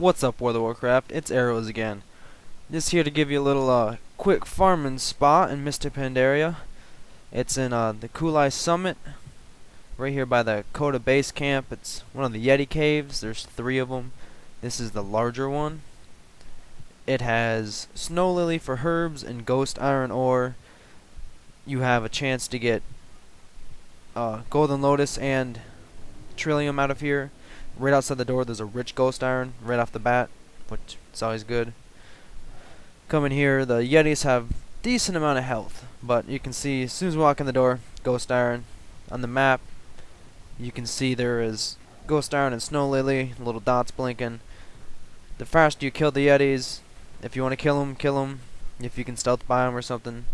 What's up, World of Warcraft? It's Arrows again. Just here to give you a little quick farming spot in Mr. Pandaria. It's in the Kulai Summit, right here by the Coda Base Camp. It's one of the Yeti caves. There's 3 of them. This is the larger one. It has snow lily for herbs and ghost iron ore. You have a chance to get golden lotus and trilium out of here. Right outside the door there's a rich ghost iron right off the bat, which is always good. Coming here, the Yetis have decent amount of health, but you can see as soon as we walk in the door, ghost iron. On the map you can see there is ghost iron and snow lily, little dots blinking. The faster you kill the Yetis, if you want to kill them. If you can stealth by them or something,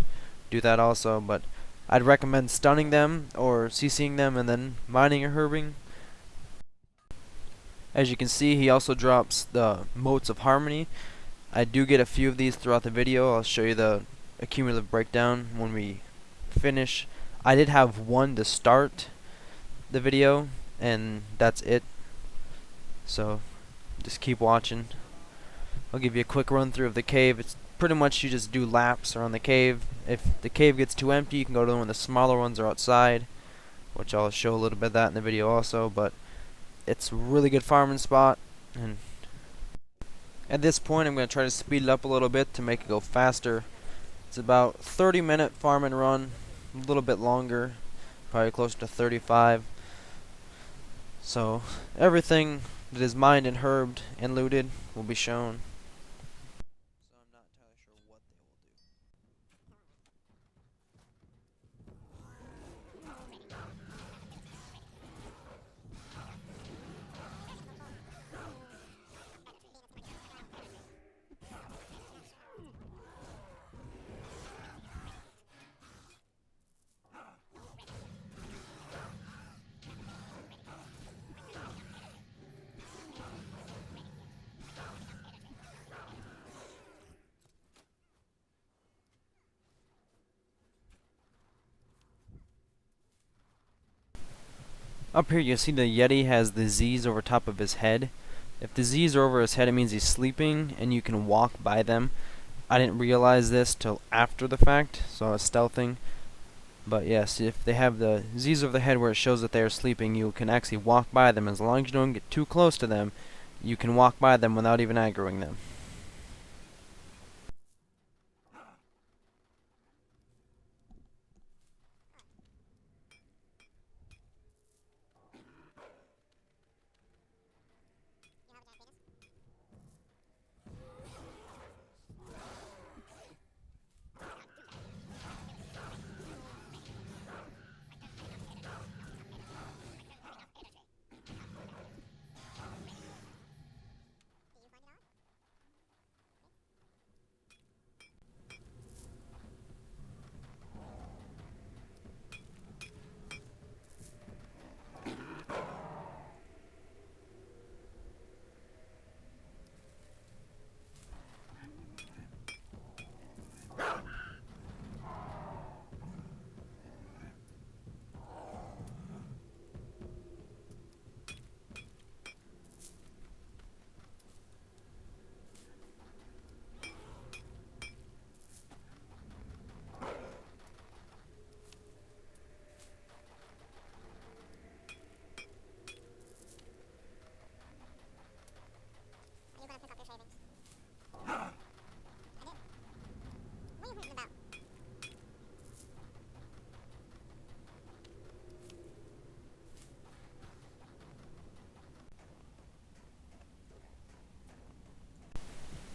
do that also, but I'd recommend stunning them or CCing them and then mining or herbing. As you can see, he also drops the motes of harmony. I do get a few of these throughout the video. I'll show you the accumulative breakdown when we finish. I did have one to start the video, and that's it. So just keep watching. I'll give you a quick run through of the cave. It's pretty much you just do laps around the cave. If the cave gets too empty, you can go to one of the smaller ones or outside, which I'll show a little bit of that in the video also, but it's a really good farming spot. And at this point I'm going to try to speed it up a little bit to make it go faster. It's about 30-minute farm and run, a little bit longer, probably closer to 35. So everything that is mined and herbed and looted will be shown. So I'm not entirely sure what they will do. Up here you see the Yeti has the Z's over top of his head. If the Z's are over his head, it means he's sleeping and you can walk by them. I didn't realize this till after the fact, so I was stealthing. But yes, if they have the Z's over the head where it shows that they are sleeping, you can actually walk by them. As long as you don't get too close to them, you can walk by them without even aggroing them.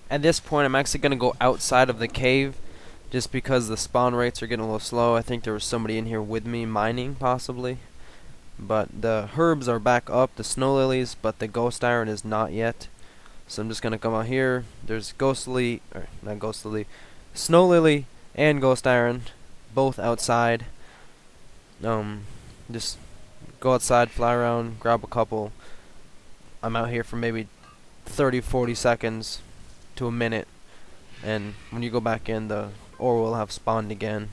At this point I'm actually going to go outside of the cave just because the spawn rates are getting a little slow. I think there was somebody in here with me mining possibly. But the herbs are back up, the snow lilies, but the ghost iron is not yet. So I'm just going to come out here. There's snow lily and ghost iron both outside. Just go outside, fly around, grab a couple. I'm out here for maybe 30-40 seconds to a minute, and when you go back in, the ore will have spawned again.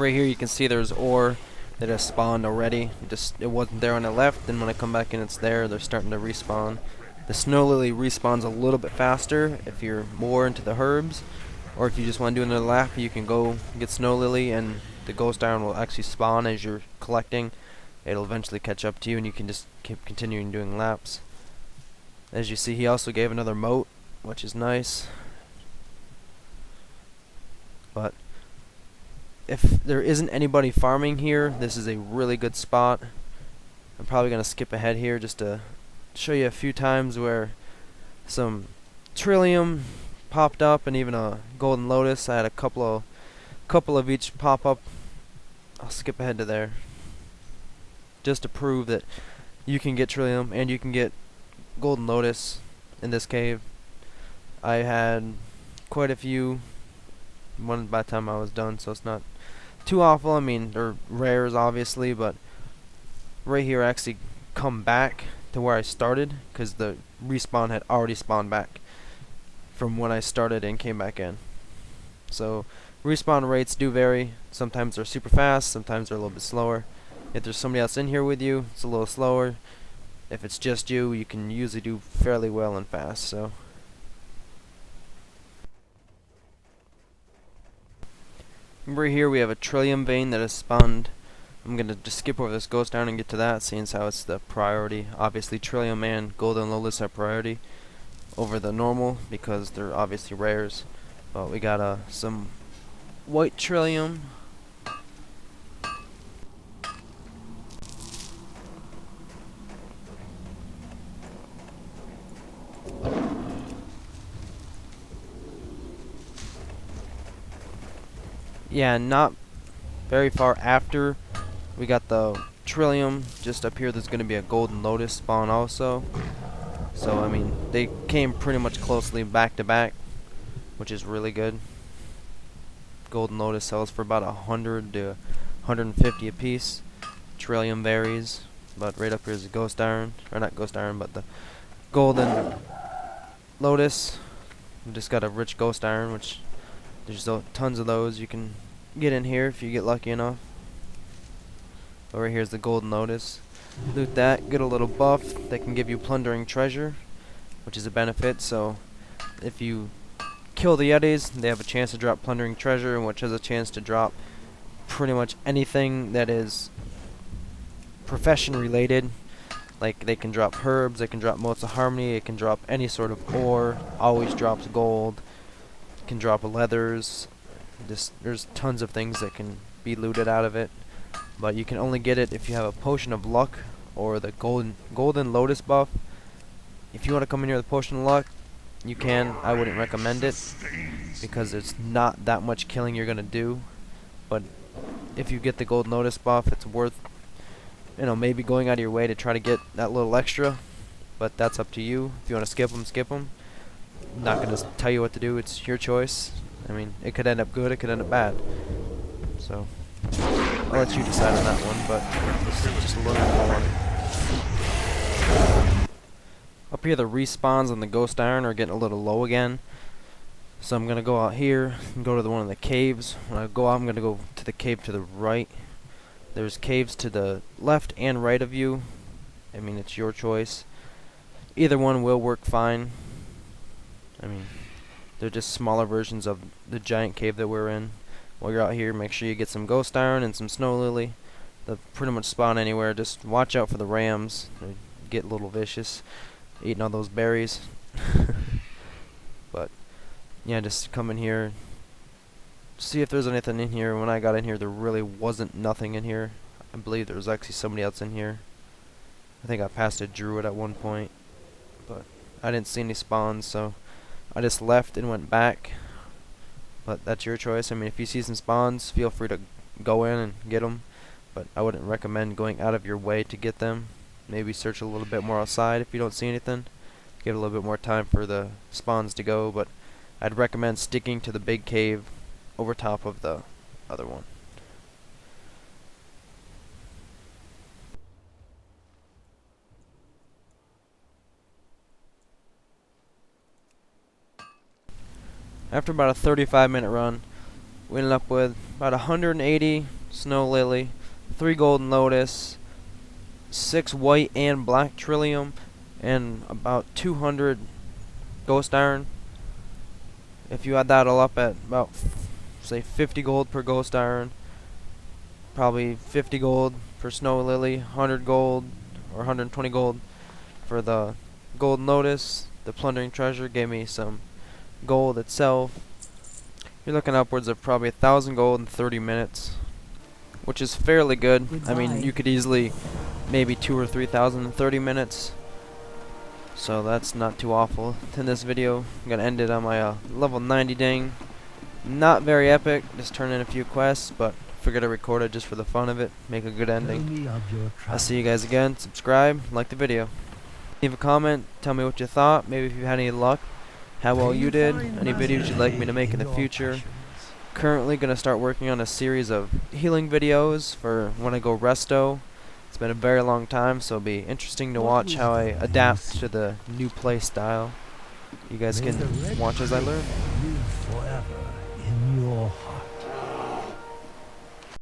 Right here you can see there's ore that has spawned already. It wasn't there when I left, then when I come back in it's there. They're starting to respawn. The snow lily respawns a little bit faster if you're more into the herbs, or if you just want to do another lap, you can go get snow lily and the ghost iron will actually spawn as you're collecting. It'll eventually catch up to you and you can just keep continuing doing laps. As you see, he also gave another moat, which is nice. But if there isn't anybody farming here, this is a really good spot. I'm probably going to skip ahead here just to show you a few times where some trilium popped up and even a golden lotus. I had a couple of each pop up. I'll skip ahead to there just to prove that you can get trilium and you can get golden lotus in this cave. I had quite a few, one by the time I was done, so it's not too awful. I mean, they're rares obviously, but right here I actually come back to where I started because the respawn had already spawned back from when I started and came back in. So respawn rates do vary. Sometimes they're super fast, sometimes they're a little bit slower. If there's somebody else in here with you, it's a little slower. If it's just you, you can usually do fairly well and fast. So right here we have a trilium vein that has spawned. I'm gonna just skip over this ghost down and get to that, seeing as how it's the priority. Obviously trilium and golden lotus are priority over the normal because they're obviously rares. But we got some white trilium. Yeah, not very far after we got the trilium, just up here there's going to be a golden lotus spawn also. So I mean, they came pretty much closely back to back, which is really good. Golden lotus sells for about 100 to 150 a piece. Trilium varies, but right up here is the ghost iron, or not ghost iron, but the golden lotus. We just got a rich ghost iron, which there's tons of those you can get in here if you get lucky enough. Over here's the golden lotus. Loot that, get a little buff that can give you plundering treasure, which is a benefit. So if you kill the yetis, they have a chance to drop plundering treasure, which has a chance to drop pretty much anything that is profession related. Like they can drop herbs, they can drop motes of harmony, it can drop any sort of ore, always drops gold, can drop leathers. There's tons of things that can be looted out of it, but you can only get it if you have a potion of luck or the golden lotus buff. If you want to come in here with a potion of luck, you can. I wouldn't recommend it because it's not that much killing you're gonna do, but if you get the golden lotus buff, it's worth, you know, maybe going out of your way to try to get that little extra, but that's up to you. If you want to skip them, skip them. I'm not going to tell you what to do. It's your choice. I mean, it could end up good, it could end up bad. So I'll let you decide on that one, but just a little bit more. Up here the respawns on the ghost iron are getting a little low again. So I'm going to go out here and go to one of the caves. When I go out, I'm going to go to the cave to the right. There's caves to the left and right of you. I mean, it's your choice. Either one will work fine. I mean, they're just smaller versions of the giant cave that we're in. While you're out here, make sure you get some ghost iron and some snow lily. They'll pretty much spawn anywhere. Just watch out for the rams. They get a little vicious, eating all those berries. But yeah, just come in here, see if there's anything in here. When I got in here, there really wasn't nothing in here. I believe there was actually somebody else in here. I think I passed a druid at one point, but I didn't see any spawns, so I just left and went back. But that's your choice. I mean, if you see some spawns, feel free to go in and get them, but I wouldn't recommend going out of your way to get them. Maybe search a little bit more outside if you don't see anything. Give it a little bit more time for the spawns to go, but I'd recommend sticking to the big cave over top of the other one. After about a 35-minute run, we ended up with about 180 snow lily, 3 golden lotus, 6 white and black trilium, and about 200 ghost iron. If you add that all up at about say 50 gold per ghost iron, probably 50 gold for snow lily, 100 gold or 120 gold for the golden lotus. The plundering treasure gave me some gold itself. You're looking upwards of probably 1,000 gold in 30 minutes, which is fairly good. Goodbye. I mean, you could easily maybe 2 or 3,000 in 30 minutes. So that's not too awful. In this video, I'm gonna end it on my level 90 ding. Not very epic, just turn in a few quests, but figured to record it just for the fun of it, make a good ending. I'll see you guys again. Subscribe, like the video. Leave a comment, tell me what you thought, maybe if you had any luck, how well you did, any videos you'd like me to make in the future. Currently gonna start working on a series of healing videos for when I go resto. It's been a very long time, so it'll be interesting to watch how I adapt to the new play style. You guys can watch as I learn. Live forever in your heart.